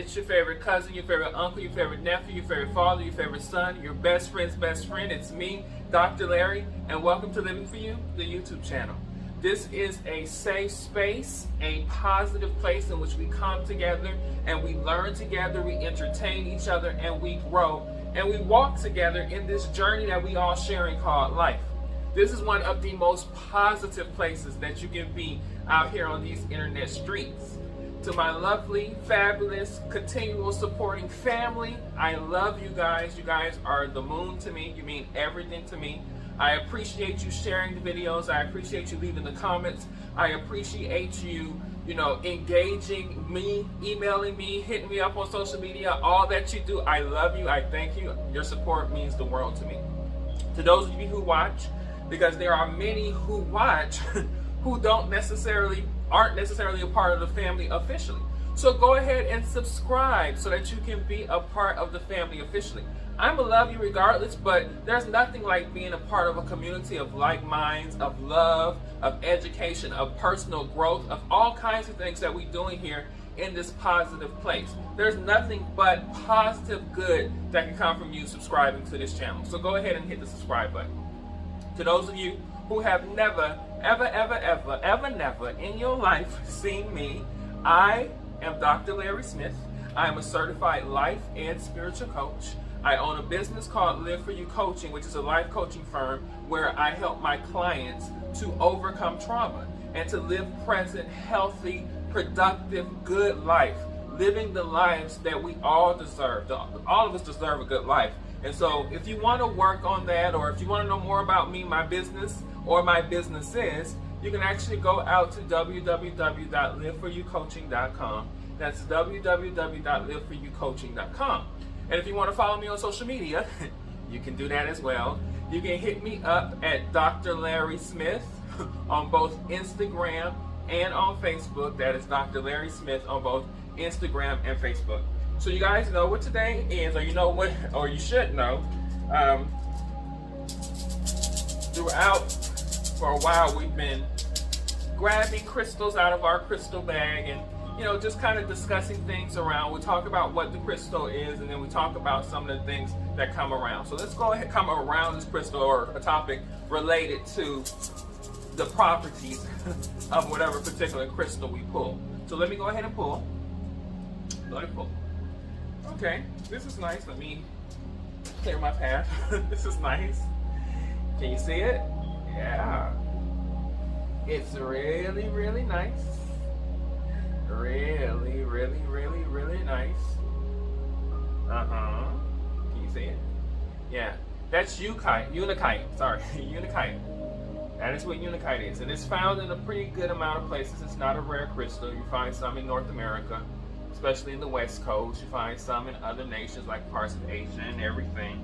It's your favorite cousin, your favorite uncle, your favorite nephew, your favorite father, your favorite son, your best friend's best friend. It's me, Dr. Larry, and welcome to Living For You, the YouTube channel. This is a safe space, a positive place in which we come together and we learn together, we entertain each other, and we grow, and we walk together in this journey that we all sharing called life. This is one of the most positive places that you can be out here on these internet streets. To my lovely, fabulous, continual supporting family, I love you guys. You guys are the moon to me. You mean everything to me. I appreciate you sharing the videos. I appreciate you leaving the comments. I appreciate you, engaging me, emailing me, hitting me up on social media, all that you do. I love you. I thank you. Your support means the world to me. To those of you who watch, because there are many who watch who aren't necessarily a part of the family officially. So go ahead and subscribe so that you can be a part of the family officially. I'm gonna love you regardless, but there's nothing like being a part of a community of like minds, of love, of education, of personal growth, of all kinds of things that we're doing here in this positive place. There's nothing but positive good that can come from you subscribing to this channel. So go ahead and hit the subscribe button. To those of you who have never never in your life seen me, I am Dr. Larry Smith. I am a certified life and spiritual coach. I own a business called Live For You Coaching, which is a life coaching firm where I help my clients to overcome trauma and to live present, healthy, productive, good life, living the lives that we all deserve. All of us deserve a good life. And so if you want to work on that, or if you want to know more about me, my business, or my businesses, you can actually go out to www.liveforyoucoaching.com. That's www.liveforyoucoaching.com. And if you want to follow me on social media, you can do that as well. You can hit me up at Dr. Larry Smith on both Instagram and on Facebook. That is Dr. Larry Smith on both Instagram and Facebook. So you guys know what today is, or you know what, or you should know. Throughout, for a while, we've been grabbing crystals out of our crystal bag and, just kind of discussing things around. We talk about what the crystal is, and then we talk about some of the things that come around. So let's go ahead and come around this crystal, or a topic related to the properties of whatever particular crystal we pull. So let me go ahead and pull. Let me pull. Okay, this is nice. Let me clear my path. This is nice. Can you see it? Yeah. It's really, really nice. Really, really, really, really nice. Can you see it? Yeah. That's Unakite. Sorry, Unakite. That is what Unakite is. And it's found in a pretty good amount of places. It's not a rare crystal. You find some in North America, especially in the West Coast. You find some in other nations like parts of Asia and everything.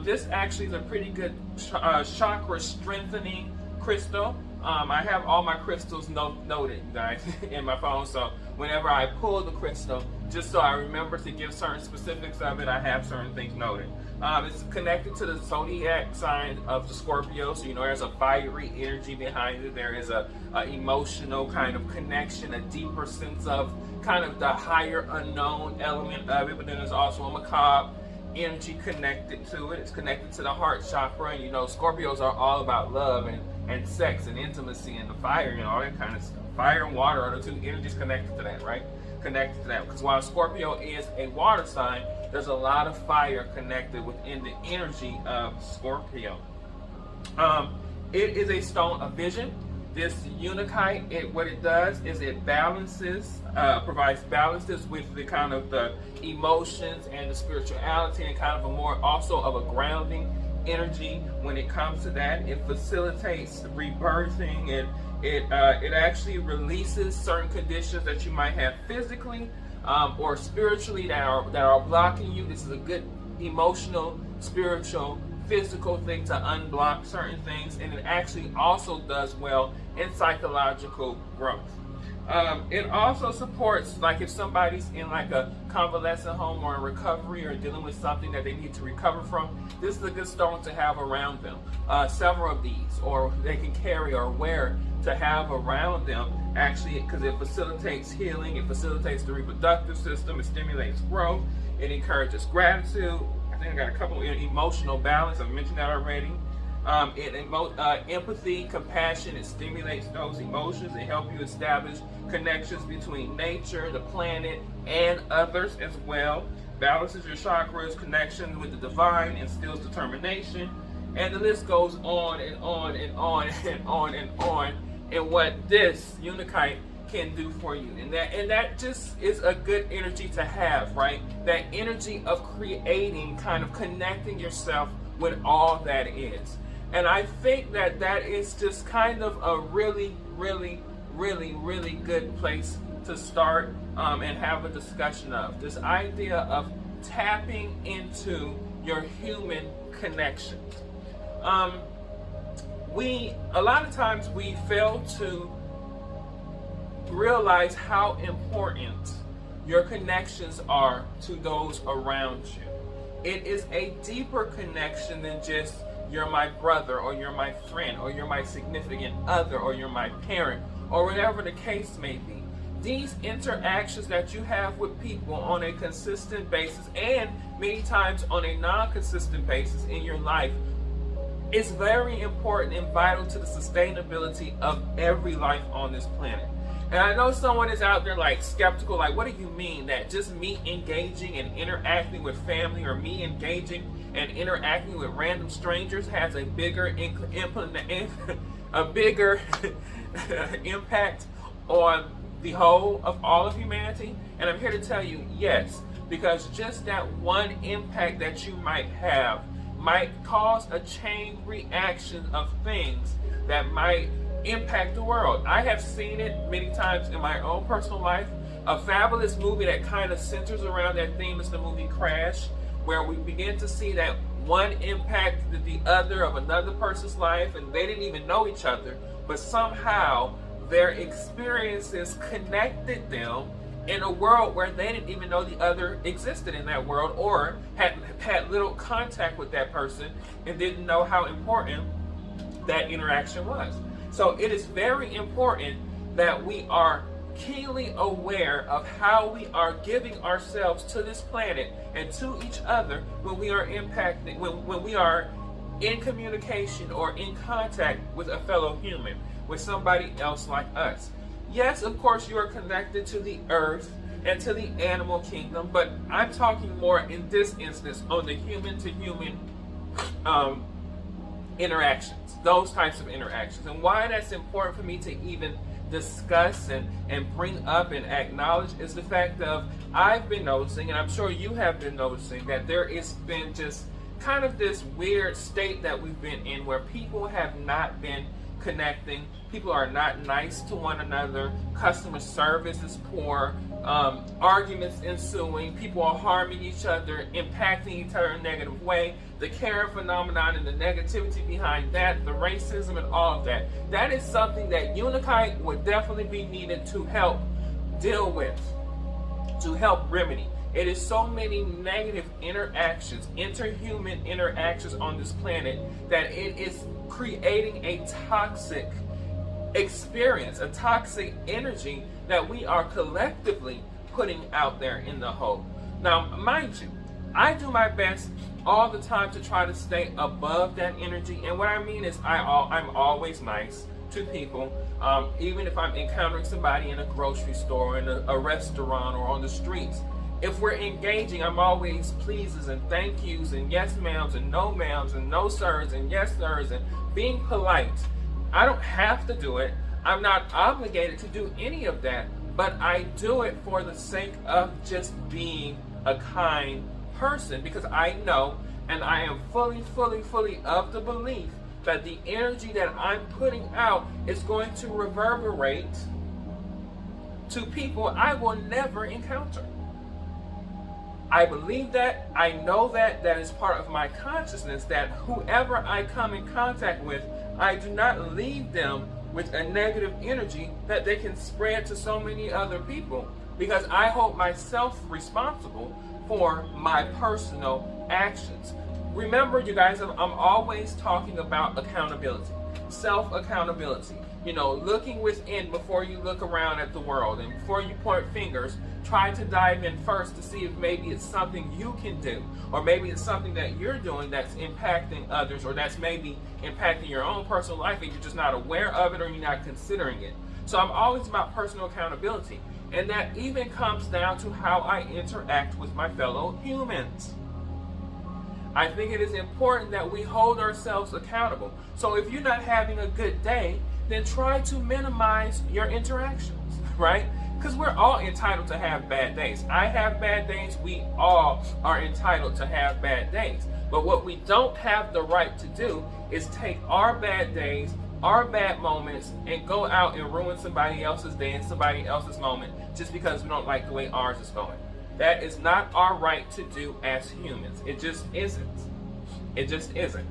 This actually is a pretty good chakra strengthening crystal. I have all my crystals noted, you guys, in my phone. So whenever I pull the crystal, just so I remember to give certain specifics of it, I have certain things noted. It's connected to the zodiac sign of the Scorpio. So, there's a fiery energy behind it. There is a emotional kind of connection, a deeper sense of kind of the higher unknown element of it. But then there's also a macabre energy connected to it. It's connected to the heart chakra. And, Scorpios are all about love and sex and intimacy and the fire, all that kind of stuff. Fire and water are the two energies connected to that, right? Connected to that. Because while Scorpio is a water sign, there's a lot of fire connected within the energy of Scorpio. It is a stone of vision. This Unakite, what it does is it balances, provides balances with the kind of the emotions and the spirituality, and kind of a more also of a grounding energy when it comes to that. It facilitates rebirthing, and it actually releases certain conditions that you might have physically or spiritually that are blocking you. This is a good emotional, spiritual, physical thing to unblock certain things, and it actually also does well in psychological growth. It also supports, like if somebody's in like a convalescent home or in recovery or dealing with something that they need to recover from, this is a good stone to have around them. Several of these, or they can carry or wear to have around them, actually, because it facilitates healing, it facilitates the reproductive system, it stimulates growth, it encourages gratitude. I think I got a couple of emotional balance, I've mentioned that already. Empathy, compassion, it stimulates those emotions. It helps you establish connections between nature, the planet, and others as well. Balances your chakras, connections with the divine, instills determination, and the list goes on and on and on and on and on. And what this Unakite can do for you, and that just is a good energy to have, right? That energy of creating, kind of connecting yourself with all that is. And I think that that is just kind of a really, really, really, really good place to start and have a discussion of. This idea of tapping into your human connections. A lot of times we fail to realize how important your connections are to those around you. It is a deeper connection than just you're my brother, or you're my friend, or you're my significant other, or you're my parent, or whatever the case may be. These interactions that you have with people on a consistent basis, and many times on a non-consistent basis in your life, is very important and vital to the sustainability of every life on this planet. And I know someone is out there like skeptical, like, what do you mean that just me engaging and interacting with family, or me engaging and interacting with random strangers has a bigger impact on the whole of all of humanity? And I'm here to tell you, yes, because just that one impact that you might have might cause a chain reaction of things that might impact the world. I have seen it many times in my own personal life. A fabulous movie that kind of centers around that theme is the movie Crash, where we begin to see that one impacted the other of another person's life, and they didn't even know each other, but somehow their experiences connected them in a world where they didn't even know the other existed in that world, or had little contact with that person and didn't know how important that interaction was. So it is very important that we are keenly aware of how we are giving ourselves to this planet and to each other when we are impacting, when we are in communication or in contact with a fellow human, with somebody else like us. Yes, of course, you are connected to the earth and to the animal kingdom, but I'm talking more in this instance on the human to human interactions, those types of interactions. And why that's important for me to even discuss and bring up and acknowledge is the fact of, I've been noticing, and I'm sure you have been noticing, that there has been just kind of this weird state that we've been in where people have not been connecting. People are not nice to one another. Customer service is poor. Arguments ensuing. People are harming each other, impacting each other in a negative way. The Karen phenomenon and the negativity behind that, the racism and all of that. That is something that Unakite would definitely be needed to help deal with, to help remedy. It is so many negative interactions, interhuman interactions on this planet, that it is creating a toxic experience, a toxic energy that we are collectively putting out there in the whole. Now, mind you, I do my best all the time to try to stay above that energy. And what I mean is I'm always nice to people, even if I'm encountering somebody in a grocery store, in a restaurant, or on the streets. If we're engaging, I'm always pleases and thank yous and yes ma'ams and no ma'ams and no sirs and yes sirs, and being polite. I don't have to do it. I'm not obligated to do any of that, but I do it for the sake of just being a kind person, because I know, and I am fully of the belief that the energy that I'm putting out is going to reverberate to people I will never encounter. I believe that, I know that, that is part of my consciousness, that whoever I come in contact with, I do not leave them with a negative energy that they can spread to so many other people, because I hold myself responsible for my personal actions. Remember, you guys, I'm always talking about accountability, self-accountability. You know, looking within before you look around at the world, and before you point fingers, try to dive in first to see if maybe it's something you can do, or maybe it's something that you're doing that's impacting others, or that's maybe impacting your own personal life and you're just not aware of it, or you're not considering it. So I'm always about personal accountability, and that even comes down to how I interact with my fellow humans. I think it is important that we hold ourselves accountable. So if you're not having a good day, then try to minimize your interactions, right? Because we're all entitled to have bad days. I have bad days. We all are entitled to have bad days. But what we don't have the right to do is take our bad days, our bad moments, and go out and ruin somebody else's day and somebody else's moment just because we don't like the way ours is going. That is not our right to do as humans. It just isn't. It just isn't.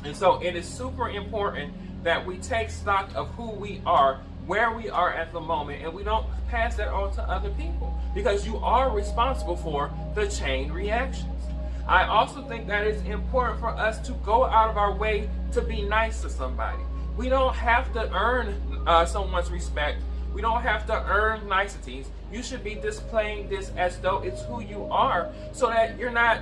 And so it is super important that we take stock of who we are, where we are at the moment, and we don't pass that on to other people, because you are responsible for the chain reactions. I also think that it's important for us to go out of our way to be nice to somebody. We don't have to earn someone's respect. We don't have to earn niceties. You should be displaying this as though it's who you are, so that you're not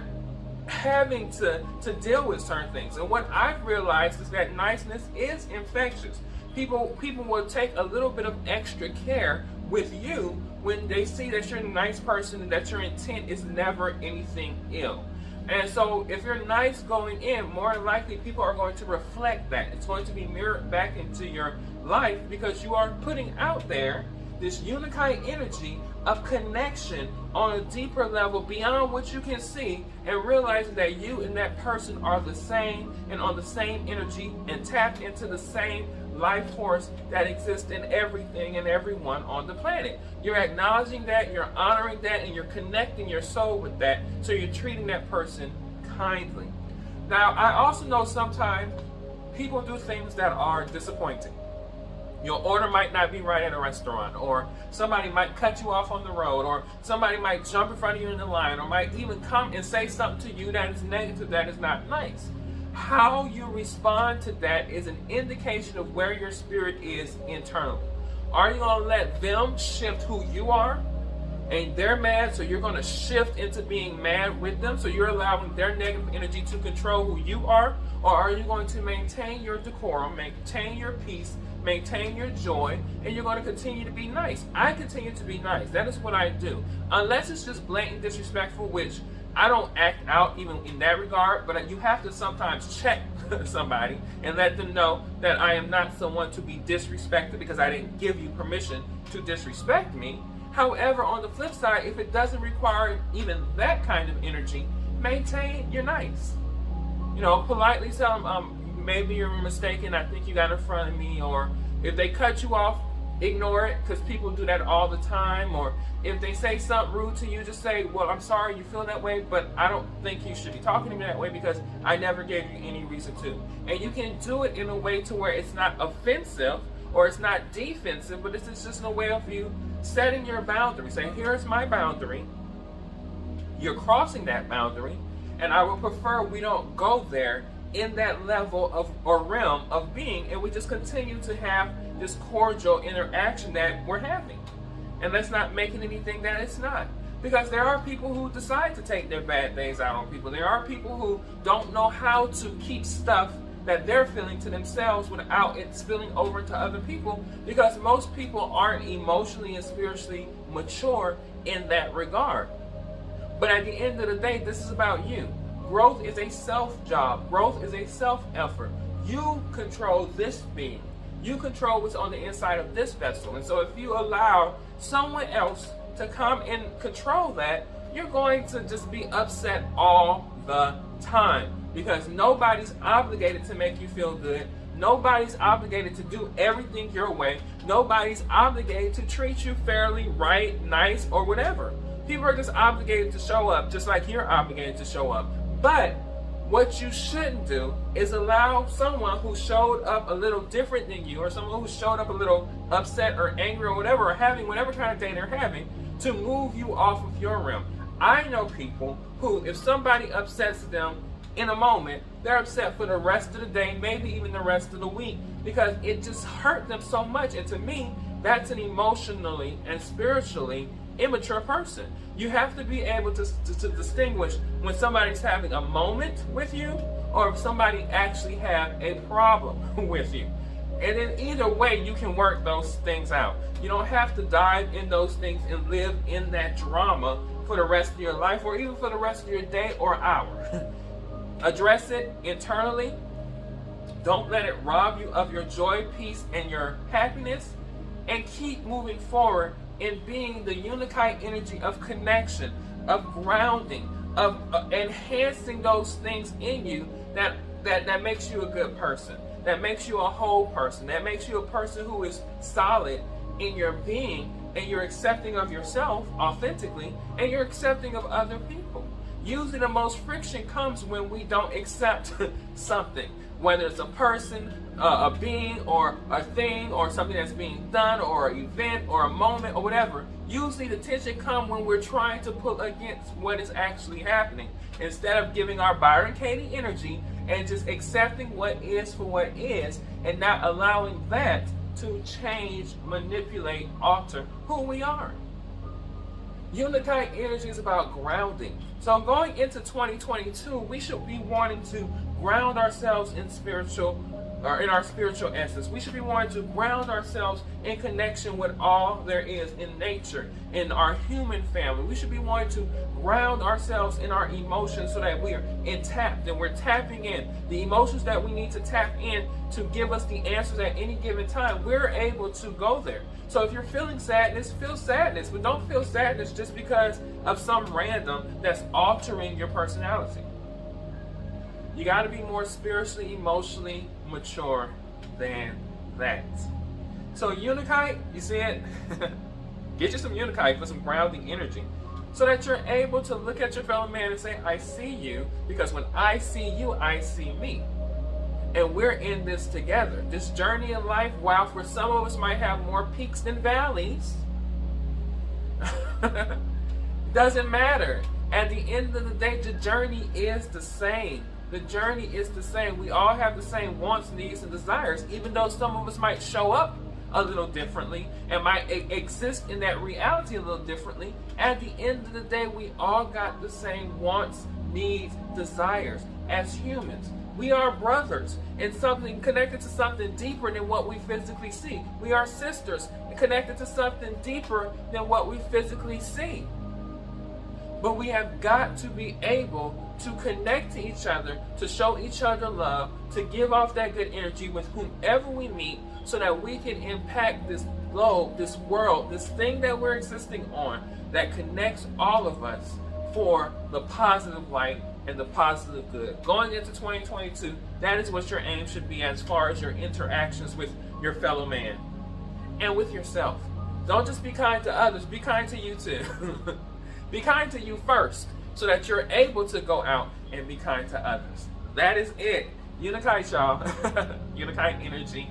having to deal with certain things. And what I've realized is that niceness is infectious. People will take a little bit of extra care with you when they see that you're a nice person and that your intent is never anything ill. And so if you're nice going in, more than likely people are going to reflect that. It's going to be mirrored back into your life, because you are putting out there this Unakite energy of connection on a deeper level beyond what you can see, and realizing that you and that person are the same and on the same energy and tapped into the same life force that exists in everything and everyone on the planet. You're acknowledging that, you're honoring that, and you're connecting your soul with that, so you're treating that person kindly. Now, I also know sometimes people do things that are disappointing. Your order might not be right at a restaurant, or somebody might cut you off on the road, or somebody might jump in front of you in the line, or might even come and say something to you that is negative, that is not nice. How you respond to that is an indication of where your spirit is internally. Are you going to let them shift who you are? And they're mad, so you're going to shift into being mad with them, so you're allowing their negative energy to control who you are? Or are you going to maintain your decorum, maintain your peace, maintain your joy, and you're going to continue to be nice? I continue to be nice. That is what I do. Unless it's just blatant disrespectful, which I don't act out even in that regard, but you have to sometimes check somebody and let them know that I am not someone to be disrespected, because I didn't give you permission to disrespect me. However, on the flip side, if it doesn't require even that kind of energy, maintain your nice. You know, politely tell them, maybe you're mistaken, I think you got in front of me. Or if they cut you off, ignore it, because people do that all the time. Or if they say something rude to you, just say, well, I'm sorry you feel that way, but I don't think you should be talking to me that way, because I never gave you any reason to. And you can do it in a way to where it's not offensive or it's not defensive, but it's just in a way of you setting your boundary. Say, here's my boundary. You're crossing that boundary, and I would prefer we don't go there in that level of or realm of being, and we just continue to have this cordial interaction that we're having. And let's not make it anything that it's not. Because there are people who decide to take their bad days out on people. There are people who don't know how to keep stuff that they're feeling to themselves without it spilling over to other people, because most people aren't emotionally and spiritually mature in that regard. But at the end of the day, this is about you. Growth is a self-job. Growth is a self-effort. You control this being. You control what's on the inside of this vessel. And so if you allow someone else to come and control that, you're going to just be upset all the time, because nobody's obligated to make you feel good. Nobody's obligated to do everything your way. Nobody's obligated to treat you fairly, right, nice, or whatever. People are just obligated to show up, just like you're obligated to show up. But What you shouldn't do is allow someone who showed up a little different than you, or someone who showed up a little upset or angry or whatever, or having whatever kind of day they're having, to move you off of your realm. I know people who, if somebody upsets them in a moment, they're upset for the rest of the day, maybe even the rest of the week, because it just hurt them so much. And to me, that's an emotionally and spiritually immature person. You have to be able to distinguish when somebody's having a moment with you, or if somebody actually have a problem with you. And in either way, you can work those things out. You don't have to dive in those things and live in that drama for the rest of your life, or even for the rest of your day or hour. Address it internally. Don't let it rob you of your joy, peace, and your happiness. And keep moving forward in being the Unakite energy of connection, of grounding, of enhancing those things in you that makes you a good person, that makes you a whole person, that makes you a person who is solid in your being, and you're accepting of yourself authentically, and you're accepting of other people. Usually the most friction comes when we don't accept something, whether it's a person, a being, or a thing, or something that's being done, or an event, or a moment, or whatever. Usually the tension comes when we're trying to pull against what is actually happening, instead of giving our Byron Katie energy and just accepting what is for what is, and not allowing that to change, manipulate, alter who we are. Unakite energy is about grounding. So going into 2022, we should be wanting to ground ourselves in spiritual, or in our spiritual essence. We should be wanting to ground ourselves in connection with all there is in nature, in our human family. We should be wanting to ground ourselves in our emotions so that we are intact and we're tapping in the emotions that we need to tap in to give us the answers at any given time. We're able to go there. So if you're feeling sadness, feel sadness, but don't feel sadness just because of some random that's altering your personality. You got to be more spiritually, emotionally mature than that. So Unakite, you see it? Get you some Unakite for some grounding energy, so that you're able to look at your fellow man and say, I see you, because when I see you, I see me. And we're in this together. This journey in life, while for some of us might have more peaks than valleys, doesn't matter. At the end of the day, the journey is the same. The journey is the same. We all have the same wants, needs, and desires, even though some of us might show up a little differently and might exist in that reality a little differently. At the end of the day, we all got the same wants, needs, desires as humans. We are brothers and something connected to something deeper than what we physically see. We are sisters connected to something deeper than what we physically see. But we have got to be able to connect to each other, to show each other love, to give off that good energy with whomever we meet, so that we can impact this globe, this world, this thing that we're existing on, that connects all of us for the positive light and the positive good. Going into 2022, that is what your aim should be as far as your interactions with your fellow man and with yourself. Don't just be kind to others, be kind to you too. Be kind to you first, so that you're able to go out and be kind to others. That is it. Unakite, y'all. Unakite energy.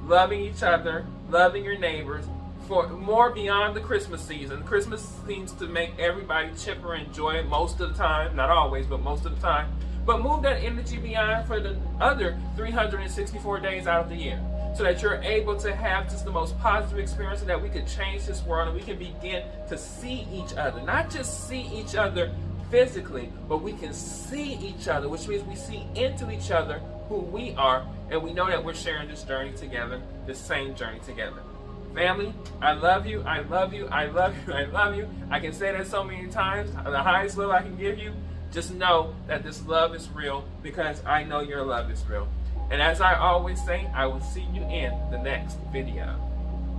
Loving each other, loving your neighbors, for more beyond the Christmas season. Christmas seems to make everybody chipper and joy most of the time. Not always, but most of the time. But move that energy beyond for the other 364 days out of the year, so that you're able to have just the most positive experience, so that we can change this world and we can begin to see each other. Not just see each other physically, but we can see each other, which means we see into each other who we are, and we know that we're sharing this journey together, this same journey together. Family, I love you, I love you, I love you, I love you. I can say that so many times. The highest love I can give you, just know that this love is real, because I know your love is real. And as I always say, I will see you in the next video.